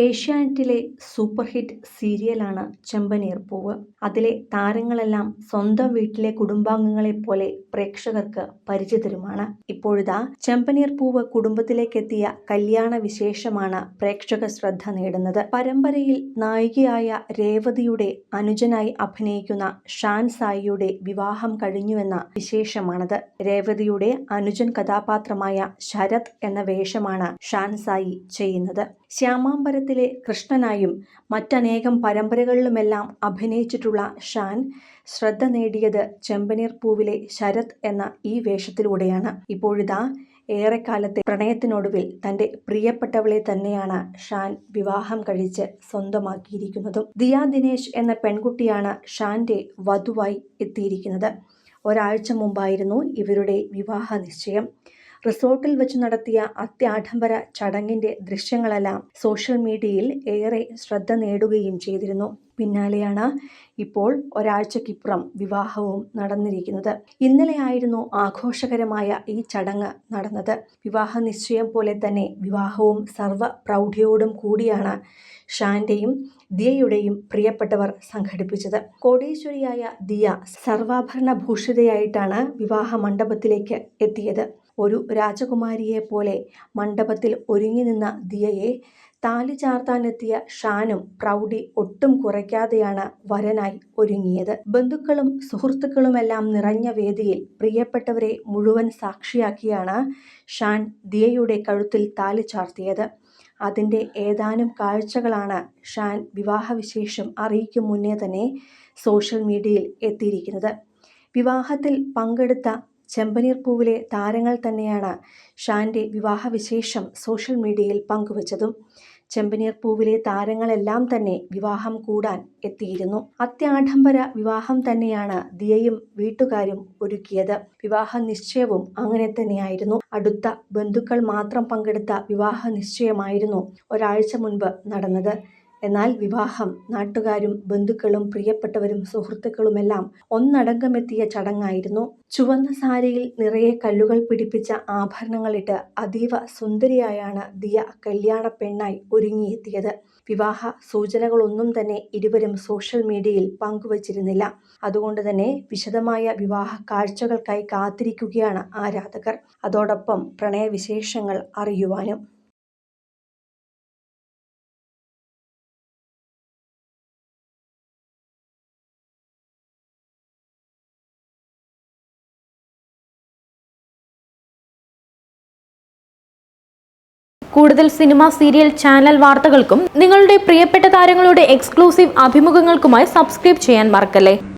ഏഷ്യാനെറ്റിലെ super hit സീരിയലാണ് ചെമ്പനീർ പൂവ്. അതിലെ താരങ്ങളെല്ലാം സ്വന്തം വീട്ടിലെ കുടുംബാംഗങ്ങളെപ്പോലെ പ്രേക്ഷകർക്ക് പരിചിതരുമാണ്. ഇപ്പോഴിതാ ചെമ്പനീർ പൂവ് കുടുംബത്തിലേക്കെത്തിയ കല്യാണ വിശേഷമാണ് പ്രേക്ഷക ശ്രദ്ധ നേടുന്നത്. പരമ്പരയിൽ നായികയായ രേവതിയുടെ അനുജനായി അഭിനയിക്കുന്ന ഷാൻ സായിയുടെ വിവാഹം കഴിഞ്ഞുവെന്ന വിശേഷമാണത്. രേവതിയുടെ അനുജൻ കഥാപാത്രമായ ശരത് എന്ന വേഷമാണ് ഷാൻ സായി ചെയ്യുന്നത്. ശ്യാമാംബരത്തിലെ കൃഷ്ണനായും മറ്റനേകം പരമ്പരകളിലുമെല്ലാം അഭിനയിച്ചിട്ടുള്ള ഷാൻ ശ്രദ്ധ നേടിയത് ചെമ്പനീർ പൂവിലെ ശരത് എന്ന ഈ വേഷത്തിലൂടെയാണ്. ഇപ്പോഴിതാ ഏറെക്കാലത്തെ പ്രണയത്തിനൊടുവിൽ തന്റെ പ്രിയപ്പെട്ടവളെ തന്നെയാണ് ഷാൻ വിവാഹം കഴിച്ച് സ്വന്തമാക്കിയിരിക്കുന്നതും. ദിയ ദിനേശ് എന്ന പെൺകുട്ടിയാണ് ഷാന്റെ വധുവായി എത്തിയിരിക്കുന്നത്. ഒരാഴ്ച മുമ്പായിരുന്നു ഇവരുടെ വിവാഹ നിശ്ചയം. റിസോർട്ടിൽ വെച്ച് നടത്തിയ അത്യാഡംബര ചടങ്ങിന്റെ ദൃശ്യങ്ങളെല്ലാം സോഷ്യൽ മീഡിയയിൽ ഏറെ ശ്രദ്ധ നേടുകയും ചെയ്തിരുന്നു. പിന്നാലെയാണ് ഇപ്പോൾ ഒരാഴ്ചക്കിപ്പുറം വിവാഹവും നടന്നിരിക്കുന്നത്. ഇന്നലെയായിരുന്നു ആഘോഷകരമായ ഈ ചടങ്ങ് നടന്നത്. വിവാഹ നിശ്ചയം പോലെ തന്നെ വിവാഹവും സർവ്വ പ്രൗഢിയോടും കൂടിയാണ് ഷാന്റെയും ദിയയുടെയും പ്രിയപ്പെട്ടവർ സംഘടിപ്പിച്ചത്. കോടീശ്വരിയായ ദിയ സർവാഭരണഭൂഷിതയായിട്ടാണ് വിവാഹ മണ്ഡപത്തിലേക്ക് എത്തിയത്. ഒരു രാജകുമാരിയെ പോലെ മണ്ഡപത്തിൽ ഒരുങ്ങി നിന്ന ദിയയെ താലി ചാർത്താനെത്തിയ ഷാനും പ്രൗഢി ഒട്ടും കുറയ്ക്കാതെയാണ് വരനായി ഒരുങ്ങിയത്. ബന്ധുക്കളും സുഹൃത്തുക്കളുമെല്ലാം നിറഞ്ഞ വേദിയിൽ പ്രിയപ്പെട്ടവരെ മുഴുവൻ സാക്ഷിയാക്കിയാണ് ഷാൻ ദിയയുടെ കഴുത്തിൽ താലി ചാർത്തിയത്. അതിൻ്റെ ഏതാനും കാഴ്ചകളാണ് ഷാൻ വിവാഹവിശേഷം അറിയിക്കും മുന്നേ തന്നെ സോഷ്യൽ മീഡിയയിൽ എത്തിയിരിക്കുന്നത്. വിവാഹത്തിൽ പങ്കെടുത്ത ചെമ്പനീർ പൂവിലെ താരങ്ങൾ തന്നെയാണ് ഷാന്റെ വിവാഹവിശേഷം സോഷ്യൽ മീഡിയയിൽ പങ്കുവച്ചതും. ചെമ്പനീർ പൂവിലെ താരങ്ങളെല്ലാം തന്നെ വിവാഹം കൂടാൻ എത്തിയിരുന്നു. അത്യാഡംബര വിവാഹം തന്നെയാണ് ദിയയും വീട്ടുകാരും ഒരുക്കിയത്. വിവാഹ നിശ്ചയവും അങ്ങനെ തന്നെയായിരുന്നു. അടുത്ത ബന്ധുക്കൾ മാത്രം പങ്കെടുത്ത വിവാഹ നിശ്ചയമായിരുന്നു ഒരാഴ്ച മുൻപ് നടന്നത്. എന്നാൽ വിവാഹം നാട്ടുകാരും ബന്ധുക്കളും പ്രിയപ്പെട്ടവരും സുഹൃത്തുക്കളുമെല്ലാം ഒന്നടങ്കമെത്തിയ ചടങ്ങായിരുന്നു. ചുവന്ന സാരിയിൽ നിറയെ കല്ലുകൾ പിടിപ്പിച്ച ആഭരണങ്ങളിട്ട് അതീവ സുന്ദരിയായാണ് ദിയ കല്യാണ പെണ്ണായി ഒരുങ്ങിയെത്തിയത്. വിവാഹ സൂചനകളൊന്നും തന്നെ ഇരുവരും സോഷ്യൽ മീഡിയയിൽ പങ്കുവച്ചിരുന്നില്ല. അതുകൊണ്ട് തന്നെ വിശദമായ വിവാഹ കാഴ്ചകൾക്കായി കാത്തിരിക്കുകയാണ് ആരാധകർ. അതോടൊപ്പം പ്രണയവിശേഷങ്ങൾ അറിയുവാനും. കൂടുതൽ സിനിമ, സീരിയൽ, ചാനൽ വാർത്തകൾക്കും നിങ്ങളുടെ പ്രിയപ്പെട്ട താരങ്ങളുടെ എക്സ്ക്ലൂസീവ് അഭിമുഖങ്ങൾക്കുമായി സബ്സ്ക്രൈബ് ചെയ്യാൻ മറക്കല്ലേ.